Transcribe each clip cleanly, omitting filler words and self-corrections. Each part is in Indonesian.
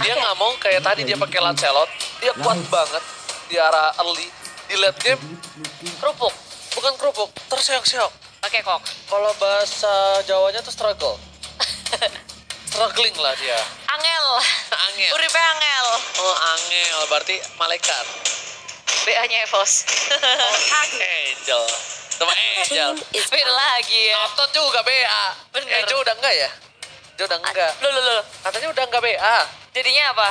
Dia nggak mau kayak tadi dia pakai Lancelot. Dia kuat banget di arah early. Di late game, Kerupuk. bukan kerupuk, terseok-seok. Oke kok. Kalau bahasa Jawanya tuh struggle. Struggling lah dia. Angel. Angel. Uripe angel. Oh, angel. Berarti malaikat. BA-nya Evos. Angel. Sama Angel. Beda lagi ya. Nonton juga BA. Bener. Jo udah enggak ya? Jo udah enggak. Loh. Katanya udah enggak BA. Jadinya apa?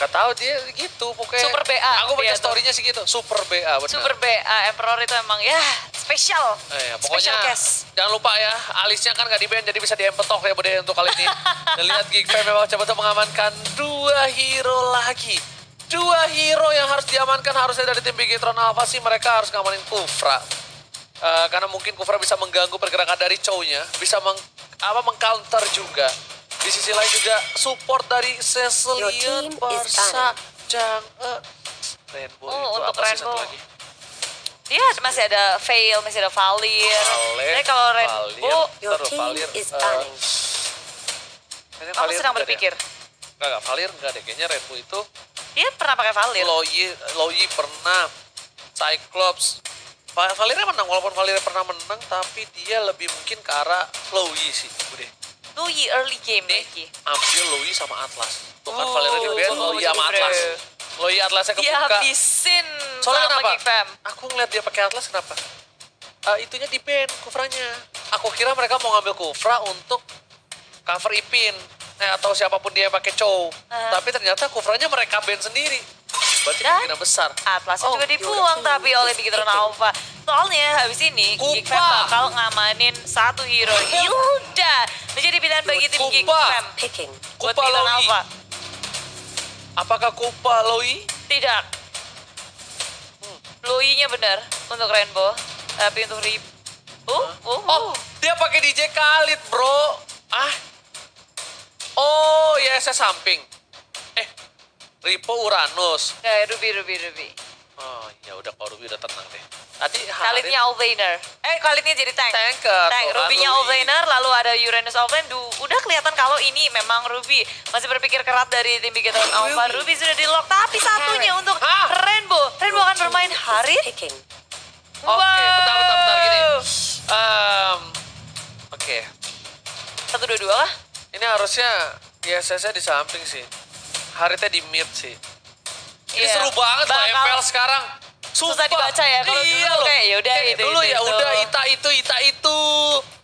Gak tahu dia gitu pokoknya. Super BA. Aku baca Dia tuh. story-nya sih gitu. Super BA benar. Super BA Emperor itu emang ya spesial. Pokoknya Special case. jangan lupa ya, alisnya kan gak di-ban jadi bisa di-empetok ya Bude untuk kali ini. Dan lihat Geekfam memang coba mengamankan 2 hero lagi. 2 hero yang harus diamankan harusnya dari tim Bigetron Alpha sih mereka harus ngamanin Kufra. Karena mungkin Kufra bisa mengganggu pergerakan dari Chow-nya, bisa meng-counter juga. Di sisi lain juga support dari Cecilion, Barca, Rainbow itu untuk apa sih satu Rainbow. lagi? Iya, masih ada Veil, masih ada Valir. Tapi kalau Rainbow, Valir. aku sedang berpikir. Enggak, Valir enggak deh. Kayaknya Rainbow itu Dia pernah pakai Valir. Loyi pernah. Cyclops. Valirnya menang, walaupun Valirnya pernah menang, tapi dia lebih mungkin ke arah Loyi sih. Udah. Loyi early game Nih, lagi. ambil Loyi sama Atlas. Tuh kan Valirnya di ban, Loyi sama Atlas. Loyi Atlasnya kebuka. Dihabisin Soalnya sama kenapa? Geekfam. Aku ngeliat dia pakai Atlas kenapa? Itunya di ban, Kufranya. Aku kira mereka mau ngambil Kufra untuk cover Ipin. Atau siapapun dia yang pakai Chow. Tapi ternyata Kufranya mereka ban sendiri. Berarti Dan kemungkinan besar. Atlasnya juga dibuang tapi oleh Bigetron Alpha. Soalnya habis ini Kupa. Geekfam bakal ngamanin satu hero. Hilda menjadi pilihan bagi tim Kupa. Geekfam. Buat Kupa Bigetron Loyi. Alpha. Apakah Kupa Loyi? Tidak. Loyi-nya benar untuk Rainbow. Tapi untuk Rip. Oh, dia pakai DJ Khalid, bro. Oh, ya saya samping. Ripo Uranus. Ya, Ruby. Oh, ya udah kalau Ruby udah tenang deh. Tadi Khalidnya Outlaner. Khalidnya jadi tank. Tanker. Tank. Ruby-nya Outlaner, lalu ada Uranus Offlane. Udah kelihatan kalau ini memang Ruby. Masih berpikir keras dari tim Bigetron Alpha. Ruby sudah di lock, tapi satunya untuk Rainbow. Rainbow akan bermain Harit. Oke, bentar gini. Oke. 1-2-2 kah? Ini harusnya ya saya di samping sih. Haritnya di mid sih. Ini Iya. seru banget loh Bakal MPL sekarang. susah dibaca ya. Kalau iya dulu loh. kayak yaudah Kayak itu. dulu ya udah Ita itu.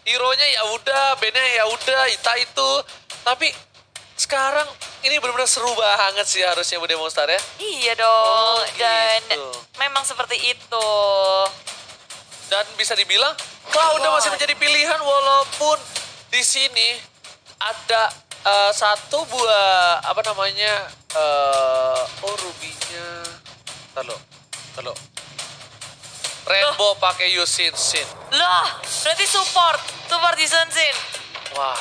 Hero-nya ya udah, bandnya ya udah Ita itu. Tapi sekarang ini benar-benar seru banget sih harusnya Bude Monster ya. Iya dong. Oh, Dan gitu. memang seperti itu. Dan bisa dibilang Cloud masih menjadi pilihan walaupun di sini ada satu buah apa namanya Ruby-nya. Terlalu. Rainbow pakai Yusin Sin. Loh, berarti support di Sunsin. Wah.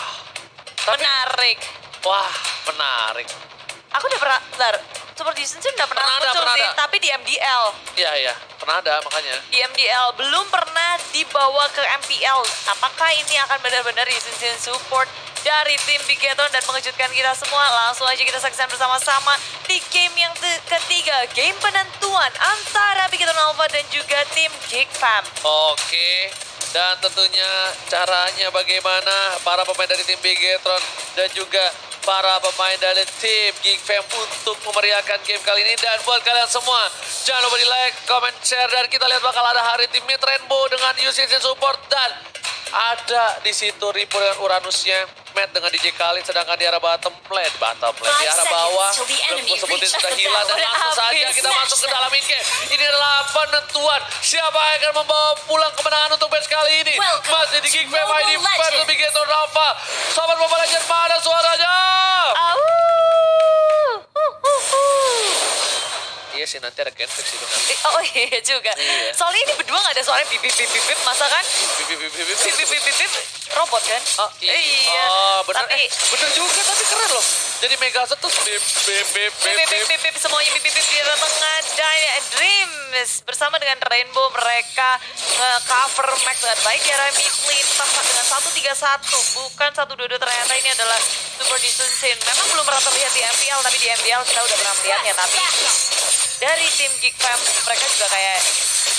Tapi, Menarik. wah, menarik. Aku udah pernah, support di Sunsin udah pernah Pernah muncul sih, ada. tapi di MDL. Iya, pernah ada makanya. Di MDL belum pernah dibawa ke MPL. Apakah ini akan benar-benar di Sunsin support dari tim Bigetron dan mengejutkan kita semua? Langsung aja kita saksikan bersama-sama di game yang ketiga. Game penentuan antara Bigetron Alpha dan juga tim Geekfam. Oke. Dan tentunya caranya bagaimana para pemain dari tim Bigetron dan juga para pemain dari tim Geekfam untuk memeriahkan game kali ini. Dan buat kalian semua, jangan lupa di like, comment, share. Dan kita lihat bakal ada hari tim Mid Rainbow dengan Yusin Support. Dan ada di situ Ripo dengan Uranusnya, Matt dengan DJ Khalid, sedangkan di arah bottom lane, di arah bawah, belum sebutin sudah hilang. Dan langsung saja kita masuk ke dalam in-game. Ini adalah penentuan siapa yang akan membawa pulang kemenangan untuk match kali ini. Masih di Geekfam ID versus Bigetron Alpha. Sobat Mobile Legends, mana suaranya? Iya sih, nanti ada Genfix itu nanti. Oh iya juga. Iya. Soalnya ini berdua gak ada suara bip bip bip bip bip, masa kan? Bip, bip, Bip bip bip bip bip, robot kan? Oh, iya. Iya. Oh, bener. Tapi Bener juga, tapi keren loh. jadi Mega Set terus bip. Bip, semuanya bip di tengah. Dreams bersama dengan Rainbow mereka cover Max dengan baik di arah mid lane dengan 1-3-1 bukan 1-2-2. Ternyata ini adalah Super Disunsin. Memang belum pernah terlihat di MPL, tapi di MPL kita udah pernah melihatnya. Tapi dari tim Geek Fam mereka juga kayak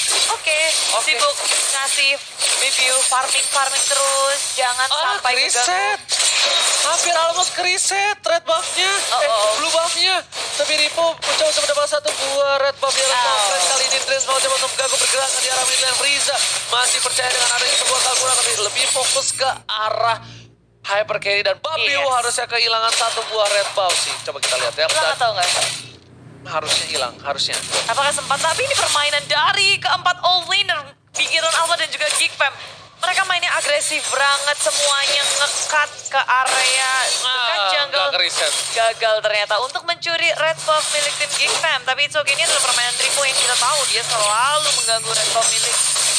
Oke. Sibuk ngasih review farming terus. Jangan sampai reset. Hampir almost reset red buff-nya. Blue buff-nya. Tapi Ripo mencoba untuk mendapatkan satu buah red buff di arah top lane. Kali ini Dreams mau coba untuk mengganggu pergerakan di arah mid lane. Frieza masih percaya dengan adanya sebuah kalkulator, tapi lebih fokus ke arah hyper carry dan Babiu harusnya kehilangan satu buah red buff sih. Coba kita lihat ya. Hilang atau enggak? Harusnya hilang, harusnya. Apakah sempat? Tapi ini permainan dari keempat all-laner, Bigiron Alpha dan juga Geek Fam. Mereka mainnya agresif banget, semuanya nge-cut ke area dekat jungle. Gagal ternyata untuk mencuri red buff milik tim Geek Fam. Tapi it's okay, ini adalah permainan Ripo yang kita tahu. Dia selalu mengganggu red buff milik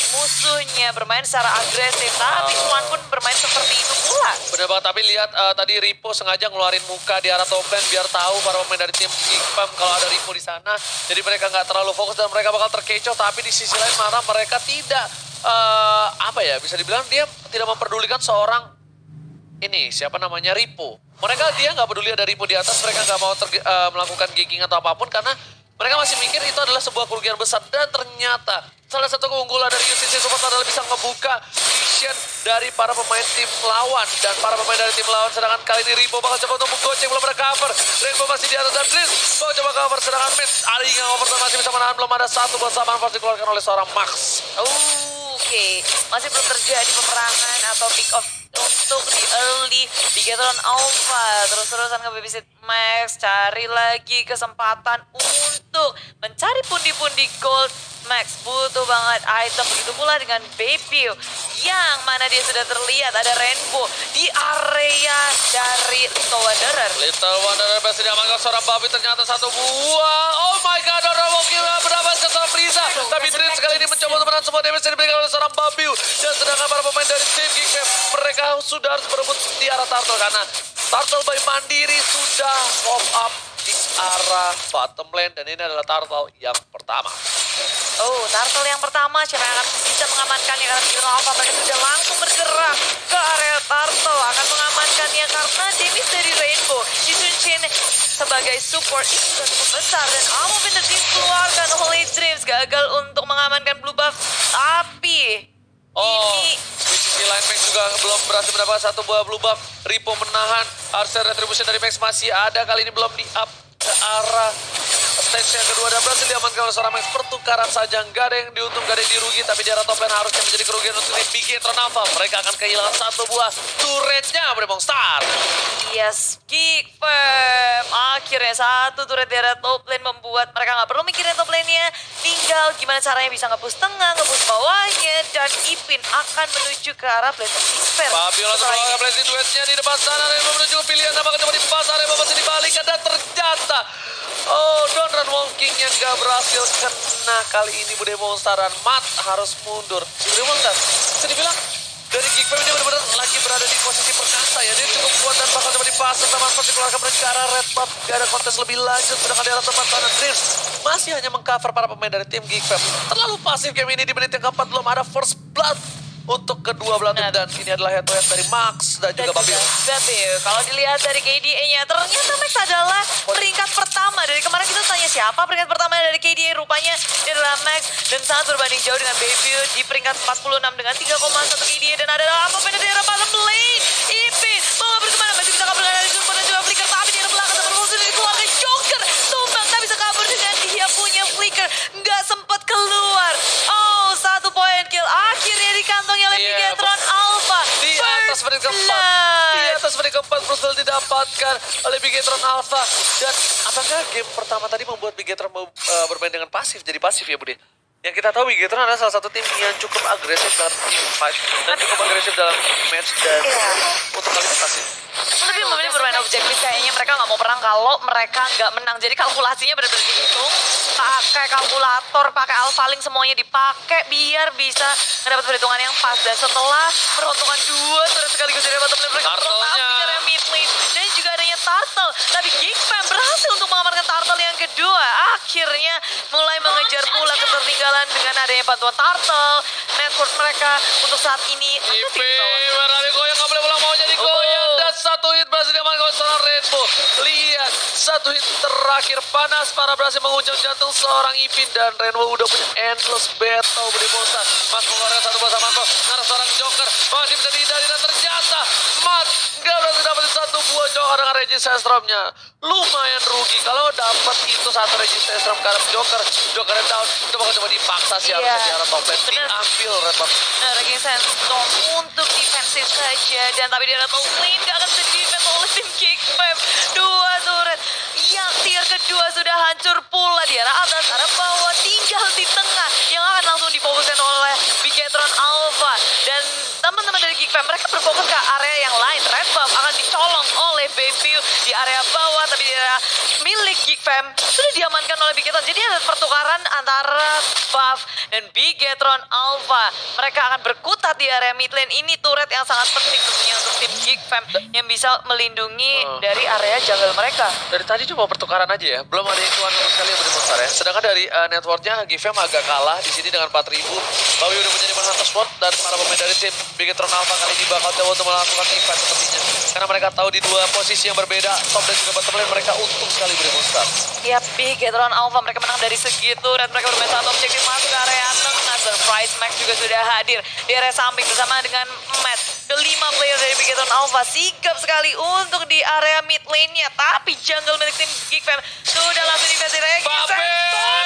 musuhnya, bermain secara agresif. Tapi Swan pun bermain seperti itu pula. Bener banget, tapi lihat tadi Ripo sengaja ngeluarin muka di arah top lane biar tahu para pemain dari tim Geek Fam kalau ada Ripo di sana. Jadi mereka nggak terlalu fokus dan mereka bakal terkecoh. Tapi di sisi lain mana mereka tidak bisa dibilang dia tidak memperdulikan seorang ini siapa namanya Ripo. Dia nggak peduli ada Ripo di atas, mereka nggak mau melakukan gigging atau apapun karena mereka masih mikir itu adalah sebuah kerugian besar. Dan ternyata salah satu keunggulan dari UCC Support adalah bisa ngebuka vision dari para pemain tim lawan dan para pemain dari tim lawan. Sedangkan kali ini Ripo bakal coba untuk menggoceng, belum ada cover. Rainbow masih di atas dan Dreams mau coba cover. Sedangkan Max Aringa overtime masih bisa menahan, belum ada satu bersamaan harus dikeluarkan oleh seorang Max. Oke, masih belum terjadi peperangan atau pick off untuk di early Bigetron Alpha. Terus-terusan nge-babysit Max, cari lagi kesempatan untuk mencari pundi-pundi gold. Max butuh banget item, begitu pula dengan Baby yang mana dia sudah terlihat ada Rainbow di area dari Little Wanderer. Little Wanderer berhasil diamankan seorang Babi, ternyata satu buah. Oh my god, orang mungkin berdapat ke seorang Frieza. Tapi Dreams kali ini mencoba untuk menahan semua damage yang diberikan oleh seorang Babi. Dan sedangkan para pemain dari tim Geek Fam, mereka sudah harus berebut di arah Turtle karena Turtle by Mandiri sudah pop up di arah bottom lane dan ini adalah Turtle yang pertama. Turtle yang pertama, siapa yang akan bisa mengamankannya? Karena Bigetron Alpha mereka sudah langsung bergerak ke area Turtle, akan mengamankannya karena damage dari Rainbow Disunsin sebagai support itu sudah cukup besar dan Alpha Bender dikeluarkan oleh Dreams, gagal untuk mengamankan blue buff. Tapi ini di sisi lain Max juga belum berhasil mendapatkan satu buah blue buff. Ripo menahan, Archer Retribution dari Max masih ada, kali ini belum di-up ke arah stage yang kedua dan berhasil diamankan oleh seorang Max. Pertukaran saja, nggak ada yang diuntung, nggak ada yang dirugi, tapi di arah top lane harusnya menjadi kerugian untuk tim Bigetron Alpha. Mereka akan kehilangan satu buah turretnya, Bremong Star. Yes, Geek Fam. Akhirnya satu turret di arah top lane membuat mereka nggak perlu mikirin top lane-nya. Tinggal gimana caranya bisa nge-push tengah, nge-push bawahnya, dan Ipin akan menuju ke arah Blade of Despair. Babi langsung melakukan blessing duetnya di depan sana dan menuju ke pilihan apakah coba di pasar yang masih dibalikan dan ternyata Don Run Walking yang gak berhasil kena kali ini Bude Monster dan Matt harus mundur. Bude Monster bisa dibilang dari Geek Fam ini benar-benar lagi berada di posisi perkasa ya. Dia cukup kuat dan bakal coba dipasang teman pasti keluarkan menuju ke arah red buff. Gak ada kontes lebih lanjut sedangkan di arah tempat sana Dreams masih hanya mengcover para pemain dari tim Geek Fam. Terlalu pasif game ini di menit yang keempat, belum ada first blood untuk kedua belah tim dan ini adalah head to head dari Max dan juga Babil. Kalau dilihat dari KDA-nya, ternyata Max adalah peringkat pertama. Dari kemarin kita tanya siapa peringkat pertama dari KDA, rupanya ini adalah Max dan sangat berbanding jauh dengan Baby di peringkat 46 dengan 3,1 KDA dan ada apa beda di arah bottom lane. Ipin mau ngambil kemana? Masih bisa kabur dari Jumbo dan juga Flicker, tapi di arah belakang sama Rosin dikeluarkan Joker. Tumbang tak bisa kabur dengan dia punya Flicker, nggak sempat keluar. Satu poin kill akhirnya dikantongi oleh Bigetron Alpha. Di atas menit keempat berhasil didapatkan oleh Bigetron Alpha. Dan apakah game pertama tadi membuat Bigetron bermain dengan pasif, jadi pasif ya Budi? Yang kita tahu Bigetron adalah salah satu tim yang cukup agresif dalam team fight dan cukup agresif dalam match dan untuk kali ini pasif. Lebih memilih bermain objektif, kayaknya mereka nggak mau perang kalau mereka nggak menang. Jadi kalkulasinya benar-benar dihitung, pakai kalkulator, pakai Alpha Link semuanya dipakai biar bisa mendapat perhitungan yang pas. Dan setelah peruntungan dua turret sekaligus dari bottom lane mereka berotasi karena mid lane dan juga adanya Turtle. kedua akhirnya mulai mengejar pula ketertinggalan dengan adanya bantuan Turtle. Network mereka untuk saat ini IP berani goyang, nggak boleh pulang, mau jadi goyang. Dan satu hit berhasil diamankan seorang Rainbow. Lihat, satu hit terakhir panas para berhasil menguncang jantung seorang Ipin. Dan Rainbow udah punya endless battle beri monster. Mas mengeluarkan satu buah Samanko, ngarah seorang Joker. Masih bisa dihindari dan ternyata Mas nggak berhasil dapetin satu buah Joker dengan Regisestromnya. Lumayan rugi kalau dapat itu satu Regisestrom karena Joker yang down. Udah bakal coba dipaksa sih harusnya di arah top lane. Diambil Red Buff. Nah, Regisestrom untuk defensif saja. Dan tapi di arah top lane gak akan bisa defense oleh tim Geekfam. Dua turret yang tier kedua sudah hancur pula di arah atas, arah bawah, tinggal di tengah yang akan langsung difokuskan oleh Bigetron Alpha. Dan teman-teman dari Geekfam mereka berfokus ke area yang lain. Red Buff akan dicolong oleh Bayview di area bawah, tapi di area milik Geekfam sudah diamankan oleh Bigetron. Jadi ada pertukaran antara Buff dan Bigetron Alpha. Mereka akan berkutat di area mid lane. Ini turret yang sangat penting tentunya untuk tim Geekfam yang bisa melindungi dari area jungle mereka. Dari tadi cuma pertukaran aja ya, belum ada yang keluar sama sekali yang berdemonstrar ya. Sedangkan dari networknya Geekfam agak kalah di sini dengan 4.000. Bawi udah menjadi Hunter Spot dan para pemain dari tim Bigetron Alpha kali ini bakal coba untuk melakukan event sepertinya. Karena mereka tahu di dua posisi yang berbeda, top dan juga bottom lane mereka untung sekali berdemonstrar. Ya, Bigetron Alpha mereka menang dari segi turret. Mereka bermain satu objektif masuk ke area tengah. Surprise Max juga sudah hadir di area samping bersama dengan Matt. Kelima player dari Bigetron Alpha sigap sekali untuk di area mid lane-nya. Tapi jungle milik tim Geekfam sudah langsung invasi Regisestrom.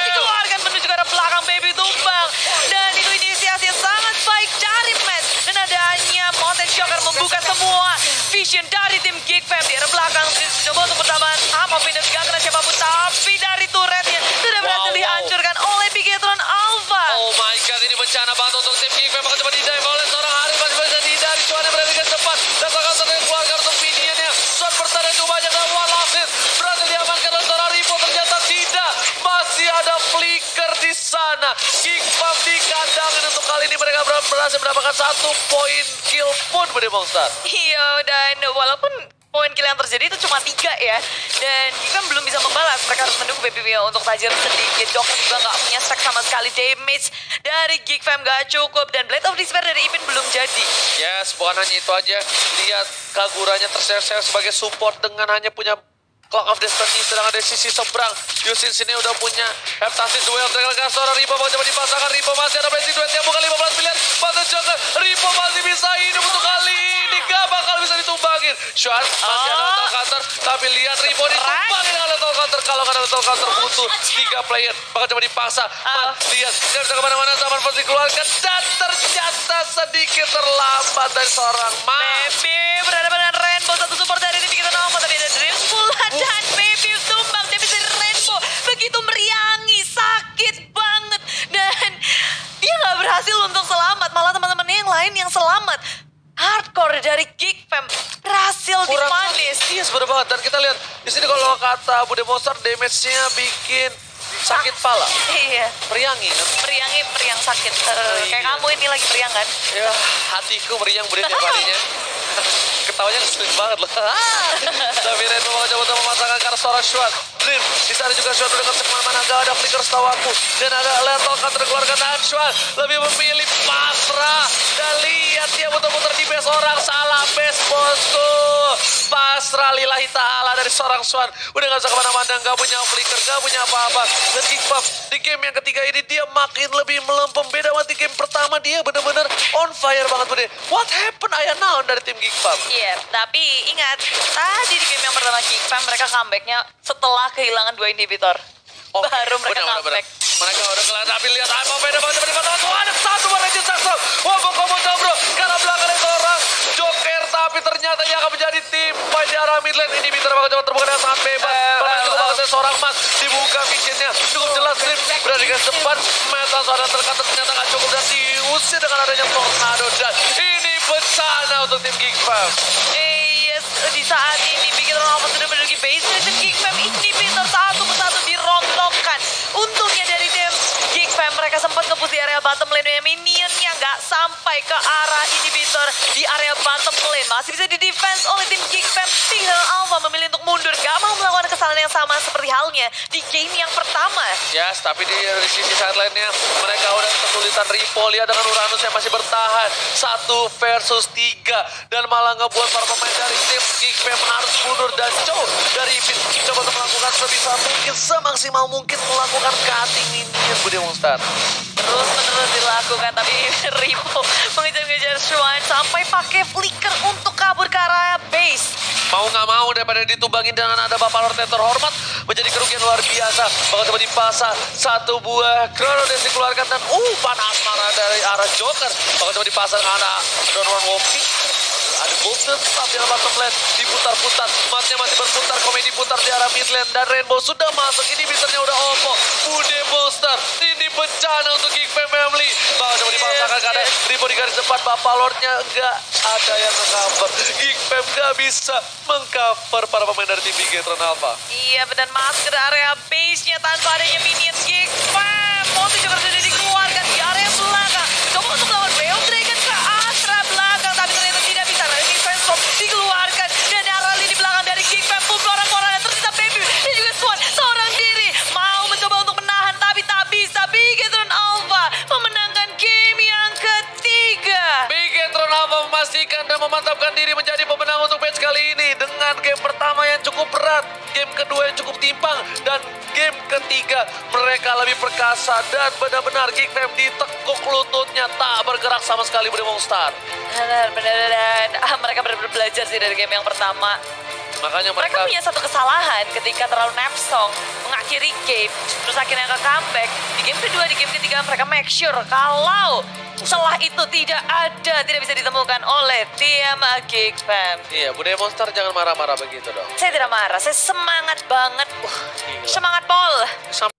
Dikeluarkan menuju ke arah belakang, Baby tumbang. Dan itu inisiasi yang sangat baik dari Matt. Dan adanya Mountain Shocker membuka semua vision dari tim Geekfam di arah belakang. Coba untuk pertambahan up of Venus gak kena siapapun. Tapi dari turretnya sudah berhasil dihancurkan oleh Bigetron Alpha. Oh my god, ini bencana banget untuk tim Geekfam. Bakal coba didive oleh seorang Haris, masih bisa dihindari. Cuannya berada di depan. Dan sekarang sudah keluarga untuk minionnya. Shot bertahan itu banyak dan one assist. Berhasil diamankan oleh seorang Ripo. Ternyata tidak. Masih ada flicker di sana. Geekfam di kandang. Dan untuk kali ini mereka berhasil mendapatkan 1 poin kill pun berdemonstrar. Iya, dan walaupun poin kill yang terjadi itu cuma 3 ya. Dan Geekfam belum bisa membalas. Mereka harus menunggu BBW untuk tajir sedikit. Joker juga nggak punya stack sama sekali. Damage dari Geekfam nggak cukup. Dan Blade of Despair dari Ipin belum jadi. Yes, bukan hanya itu aja. Lihat Kaguranya terseok-seok sebagai support dengan hanya punya Clock of Destiny. Sedangkan dari sisi seberang, Yusin sini udah punya Heptasis Duel. Dengan seorang Ripo mau coba dipasangkan. Ripo masih ada basic duet yang bukan 15 miliar. Patut Joker, Ripo masih bisa hidup untuk kali ini. Gak bakal bisa ditumbangin. Shuan masih ada lethal counter. Tapi lihat Ripo ditumbangin dengan lethal counter. Kalau nggak ada lethal counter butuh 3 player. Bakal coba dipaksa. Lihat, dia bisa kemana-mana. Zaman pasti keluarkan. Dan ternyata sedikit terlambat dari seorang Baby berhadapan dengan Rainbow. Satu support dari ini kita nomor. Tapi ada Dream pula. Dan Baby tumbang. Dia bisa Rainbow. Begitu meriangi. Sakit banget. Dan dia nggak berhasil untuk selamat. Malah teman-temannya yang lain yang selamat. Hardcore dari Geekfam berhasil dipanis. Iya, sebenarnya banget. Dan kita lihat di sini kalau kata Bude Monster, damage-nya bikin sakit pala. Iya. Meriangi kan? Meriang sakit. Kayak kamu ini lagi meriang kan? Ya, hatiku meriang Bude tiap harinya. Ketawanya ngeselin banget loh. Tapi Ren mau coba memasangkan ke arah seorang Shuan. Dream, di sana juga Shuan udah konsep kemana-mana. Gak ada flicker setahu aku. Dan ada lethal counter keluarkan tahan Shuan. Lebih memilih pasrah. Dan lihat dia muter-muter di base orang. Salah base bosku. Pasrah lillahi ta'ala dari seorang Shuan. Udah gak bisa kemana-mana. Gak punya flicker, gak punya apa-apa. Dan Geekfam di game yang ketiga ini dia makin lebih melempem. Beda banget di game pertama dia bener-bener on fire banget Bude. What happened ayah naon dari tim Geekfam? Iya, tapi ingat, tadi di game yang pertama Geekfam mereka comebacknya setelah kehilangan 2 inhibitor. Baru mereka comeback. Mereka udah kelar, tapi lihat apa beda banget seperti Batan. Tuh ada satu Regisestrom. Wah, Bokomo bro. Karena belakangnya seorang Joker, tapi ternyata dia akan menjadi tim fight di arah mid lane. Inhibitor bakal coba terbuka dengan sangat bebas. Bahkan cukup banget seorang Mas dibuka visionnya. Cukup jelas Dream berada di depan. Metal seorang terkata ternyata nggak cukup dan diusir dengan adanya tornado. Dan ini bencana untuk tim Geekfam. Yes, di saat ini Bigetron Alpha sudah menduduki base dari tim Geekfam. Inhibitor satu persatu dirontokkan. Untungnya dari tim Geekfam mereka sempat nge-push di area bottom lane. Minionnya nggak sampai ke arah inhibitor di area bottom lane. Masih bisa di-defense oleh tim Geekfam. Tinggal Alpha memilih untuk mundur. Nggak mau melakukan kesalahan kesalahan yang sama seperti halnya di game yang pertama. Yes, tapi di sisi side lainnya mereka udah kesulitan. Ripo lihat dengan Uranus yang masih bertahan 1 versus 3 dan malah ngebuat para pemain dari tim Geek Fam harus mundur dan jauh dari Pit coba untuk melakukan sebisa mungkin semaksimal mungkin melakukan cutting minion Bude Monster. Terus-menerus dilakukan, tapi Ripo mengejar-ngejar Shuan sampai pakai flicker untuk kabur ke arah base. Mau nggak mau daripada ditumbangin dengan ada Bapak Lord yang terhormat menjadi kerugian luar biasa. Bakal coba dipasang 1 buah Chrono Dance dikeluarkan dan panas marah dari arah Joker. Bakal coba dipasang ada Donovan Walking. Ada Bolton tetap di arah bottom lane, diputar-putar, matnya masih berputar, komedi putar di arah mid lane, dan Rainbow sudah masuk, ini bisernya udah opo, Bude Monster, ini bencana untuk Geek Fam Family, bakal coba dipasangkan karena Ripo di garis depan, Bapak Lordnya nggak ada yang nge-cover, Geek Fam nggak bisa meng-cover para pemain dari tim Bigetron Alpha. Iya, dan masuk ke area base-nya tanpa adanya minion Geek Fam. Monty juga sudah dikeluarkan di area belakang, coba untuk melawan Real Dragon ke arah belakang, tapi ternyata tidak bisa. Ini Sandstorm dikeluarkan dan arah lini belakang dari Geek Fam pun orang-orang yang tersisa Baby dan juga Swan seorang diri mau mencoba untuk menahan tapi tak bisa. Bigetron Alpha memenangkan game yang ketiga. Bigetron Alpha memastikan dan memantapkan diri menjadi pemenang untuk match kali ini dengan game pertama yang cukup berat, game kedua yang cukup timpang, dan game ketiga mereka lebih perkasa dan benar-benar Geek Fam ditekuk lututnya tak bergerak sama sekali Bude Monster. Benar-benar mereka benar-benar belajar sih dari game yang pertama. Makanya Mereka punya satu kesalahan ketika terlalu napsong mengakhiri game, terus akhirnya ke comeback. Di game kedua, di game ketiga mereka make sure kalau celah itu tidak bisa ditemukan oleh tim Geek Fam. Iya, Bude Monster jangan marah-marah begitu dong. Saya tidak marah, saya semangat banget. Gila. Semangat Paul. Sampai